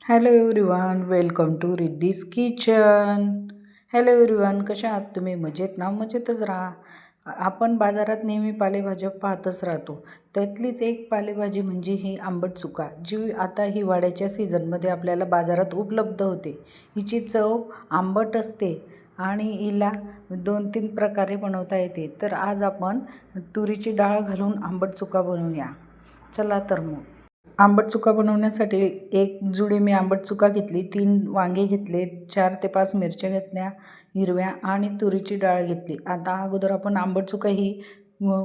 Hello everyone, welcome to Riddhi's kitchen. Hello everyone, कशा आहात तुम्ही? मजेत ना? मजेतच राहा. आपण बाजारात नेहमी पालेभाज्या पाहतच राहतो. त्यातलीच एक पालेभाजी म्हणजे ही आंबट चुका, जी आता हिवाळ्याच्या सीझनमध्ये आपल्याला बाजारात उपलब्ध होते. हिची चव आंबट असते आणि हिला 2-3 प्रकारे बनवता येते. तर आज आपण तुरीची डाळ घालून आंबट चुका बनवूया. चला तर मग. आंबट चुका बनवण्यासाठी एक जुडी मी आंबट चुका घेतली, 3 वांगे घेतले, 4 ते 5 मिरच्या घेतल्या हिरव्या आणि तुरीची डाळ घेतली. आता अगोदर आपण आंबट चुका ही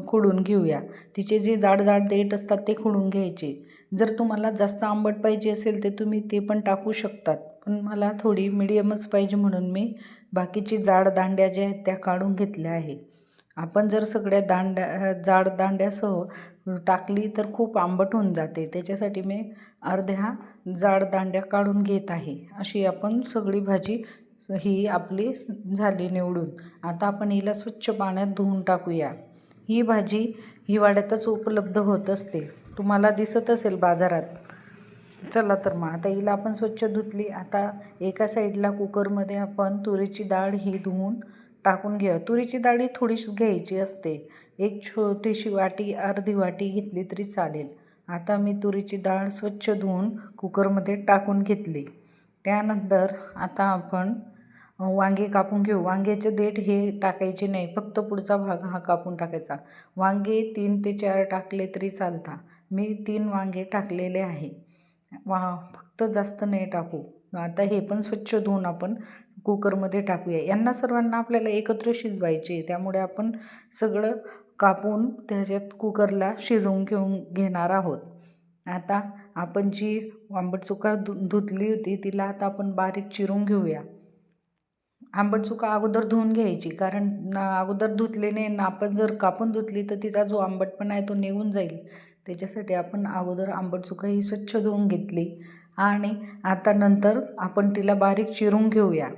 खुडून घेऊया. तिचे जे जाड जाड देठ असतात ते खुडून घ्यायचे. जर तुम्हाला जास्त आंबट पाहिजे असेल तर तुम्ही ते पण टाकू शकतात, पण मला थोडी मिडियमच पाहिजे म्हणून मी बाकीची जाड दांड्या ज्या आहेत त्या काढून घेतल्या आहे. आपण जर सगळ्या जाड दांड्यासह टाकली तर खूप आंबट होऊन जाते. त्याच्यासाठी मी अर्ध्या जाड दांड्या काढून घेत आहे. अशी आपण सगळी भाजी ही आपली झाली निवडून. आता आपण हिला स्वच्छ पाण्यात धुवून टाकूया. ही भाजी हिवाळ्यातच उपलब्ध होत असते, तुम्हाला दिसत असेल बाजारात. चला तर मग आता हिला आपण स्वच्छ धुतली. आता एका साईडला कुकरमध्ये आपण तुरीची डाळ ही धुवून टाकून घ्या. तुरीची डाळ ही थोडीशी घ्यायची असते. एक छोटीशी वाटी, अर्धी वाटी घेतली तरी चालेल. आता मी तुरीची डाळ स्वच्छ धुवून कुकरमध्ये टाकून घेतली. त्यानंतर आता आपण वांगे कापून घेऊ. वांग्याचे देठ हे टाकायचे नाही, फक्त पुढचा भाग हा कापून टाकायचा. वांगे 3 ते 4 टाकले तरी चालतात. मी 3 वांगे टाकलेले आहे. फक्त जास्त नाही टाकू. आता हे पण स्वच्छ धुवून आपण कुकरमध्ये टाकूया. यांना सर्वांना आपल्याला एकत्र शिजवायचे, त्यामुळे आपण सगळं कापून त्याच्यात कुकरला शिजवून घेणार आहोत. आता आपण जी आंबट चुका धुतली होती तिला आता आपण बारीक चिरून घेऊया. आंबट चुका अगोदर धुवून घ्यायची, कारण अगोदर धुतलेने आपण जर कापून धुतली तर तिचा जो आंबटपणा आहे तो निघून जाईल. त्याच्यासाठी आपण अगोदर आंबट चुका ही स्वच्छ धुवून घेतली आणि आता नंतर आपण तिला बारीक चिरून घेऊया.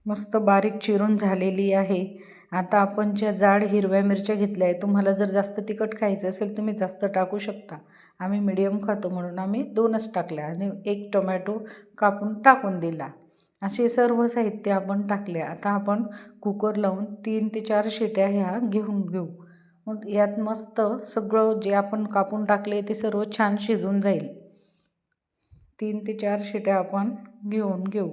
मस्त बारीक चिरून झालेली आहे. आता आपण ज्या जाड हिरव्या मिरच्या घेतल्या आहे, तुम्हाला जर जास्त तिखट खायचं असेल तुम्ही जास्त टाकू शकता. आम्ही मिडियम खातो म्हणून आम्ही 2च टाकल्या आणि 1 टोमॅटो कापून टाकून दिला. असे सर्व साहित्य आपण टाकले. आता आपण कुकर लावून 3 ते 4 शिट्या ह्या घेऊन घेऊ. मग यात मस्त सगळं जे आपण कापून टाकले ते सर्व छान शिजून जाईल. 3 ते 4 शिट्या आपण घेऊन घेऊ.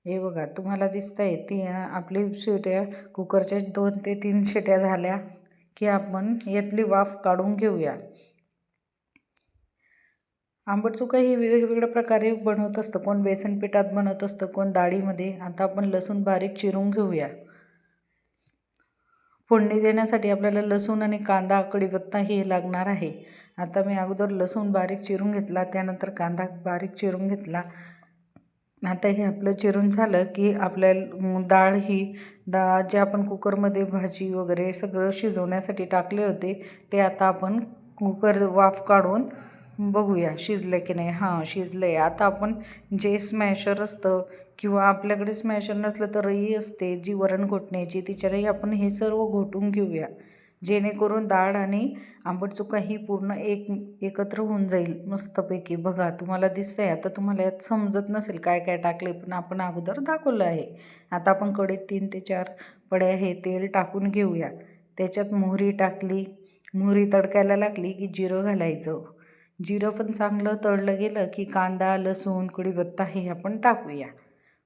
हे बघा, तुम्हाला दिसतंय ती आपली शिट्या कुकरच्या 2 ते 3 शिट्या झाल्या की आपण यातली वाफ काढून घेऊया. आंबट चुका ही वेगवेगळ्या प्रकारे बनवत असतं. कोण बेसन पिठात बनवत असतं, कोण डाळीमध्ये. आता आपण लसूण बारीक चिरून घेऊया. फोडणी देण्यासाठी आपल्याला लसूण आणि कांदा, कढीपत्ता हे लागणार आहे. आता मी अगोदर लसूण बारीक चिरून घेतला, त्यानंतर कांदा बारीक चिरून घेतला. आता हे आपलं चिरून झालं की आपल्याला डाळ ही जे आपण कुकरमध्ये भाजी वगैरे सगळं शिजवण्यासाठी टाकले होते ते आता आपण कुकर वाफ काढून बघूया शिजलं की नाही. हां, शिजलं आहे. आता आपण जे स्मॅशर असतं किंवा आपल्याकडे स्मॅशर नसलं तर रई असते जी वरण घोटण्याची, तिच्यावरही आपण हे सर्व घोटून घेऊया, जेणेकरून डाळ आणि आंबट चुका ही पूर्ण एकत्र होऊन जाईल मस्तपैकी. बघा, तुम्हाला दिसतंय. आता तुम्हाला यात समजत नसेल काय काय टाकले, पण आपण अगोदर दाखवलं आहे. आता आपण कढईत 3 ते 4 पड्या हे तेल टाकून घेऊया. त्याच्यात मोहरी टाकली. मोहरी तडकायला लागली की जिरं घालायचं. जिरं पण चांगलं तळलं गेलं की कांदा, लसूण, कढीपत्ता हे आपण टाकूया.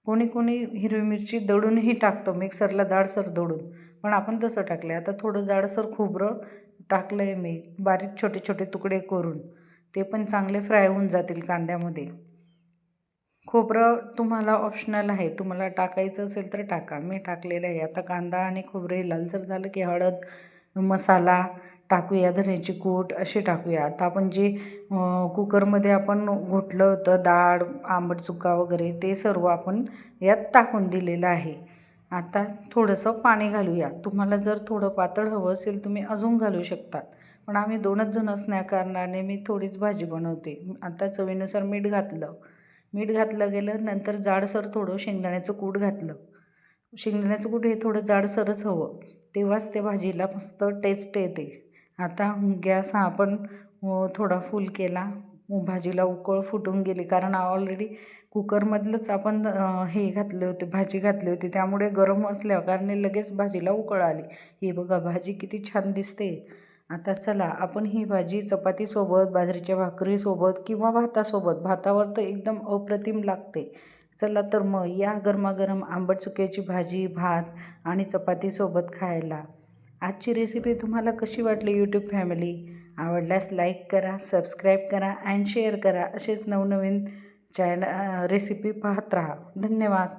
कोणी कोणी हिरवी मिरची दळूनही टाकतं, मिक्सरला जाडसर दळून, पण आपण तसं टाकलं. आता थोडं जाडसर खोबरं टाकलं आहे मी बारीक छोटे छोटे तुकडे करून. ते पण चांगले फ्राय होऊन जातील कांद्यामध्ये. खोबरं तुम्हाला ऑप्शनल आहे, तुम्हाला टाकायचं असेल तर टाका. मी टाकलेलं आहे. आता कांदा आणि खोबरे लालसर झालं की हळद, मसाला टाकूया, धण्याची कूट असे टाकूया. आता आपण जे कुकरमध्ये आपण घोटलं होतं डाळ, आंबट चुका वगैरे ते सर्व आपण यात टाकून दिलेलं आहे. आता थोडंसं पाणी घालूया. तुम्हाला जर थोडं पातळ हवं असेल तुम्ही अजून घालू शकतात, पण आम्ही 2च जण असण्या कारणाने मी थोडीच भाजी बनवते. आता चवीनुसार मीठ घातलं. मीठ घातलं गेलं, नंतर जाडसर थोडं शेंगदाण्याचं कूट घातलं. शेंगदाण्याचं कूट हे थोडं जाडसरच हवं, तेव्हाच त्या भाजीला मस्त टेस्ट येते. आता गॅस हा आपण थोडा फुल केला. भाजीला उकळ फुटून गेली, कारण ऑलरेडी कुकरमधलंच आपण हे घातले होते, भाजी घातली होती, त्यामुळे गरम असल्यावर कारण लगेच भाजीला उकळ आली. ही बघा भाजी किती छान दिसते. आता चला आपण ही भाजी चपातीसोबत, बाजरीच्या भाकरीसोबत किंवा भातासोबत, भातावर तर एकदम अप्रतिम लागते. चला तर मग या गरमागरम आंबट चुक्याची भाजी, भात आणि चपातीसोबत खायला. आजची रेसिपी तुम्हाला कशी वाटली यूट्यूब फॅमिली? आवडल्यास लाईक करा, सबस्क्राईब करा अँड शेअर करा. असेच नवनवीन रेसिपी पाहत राहा. धन्यवाद.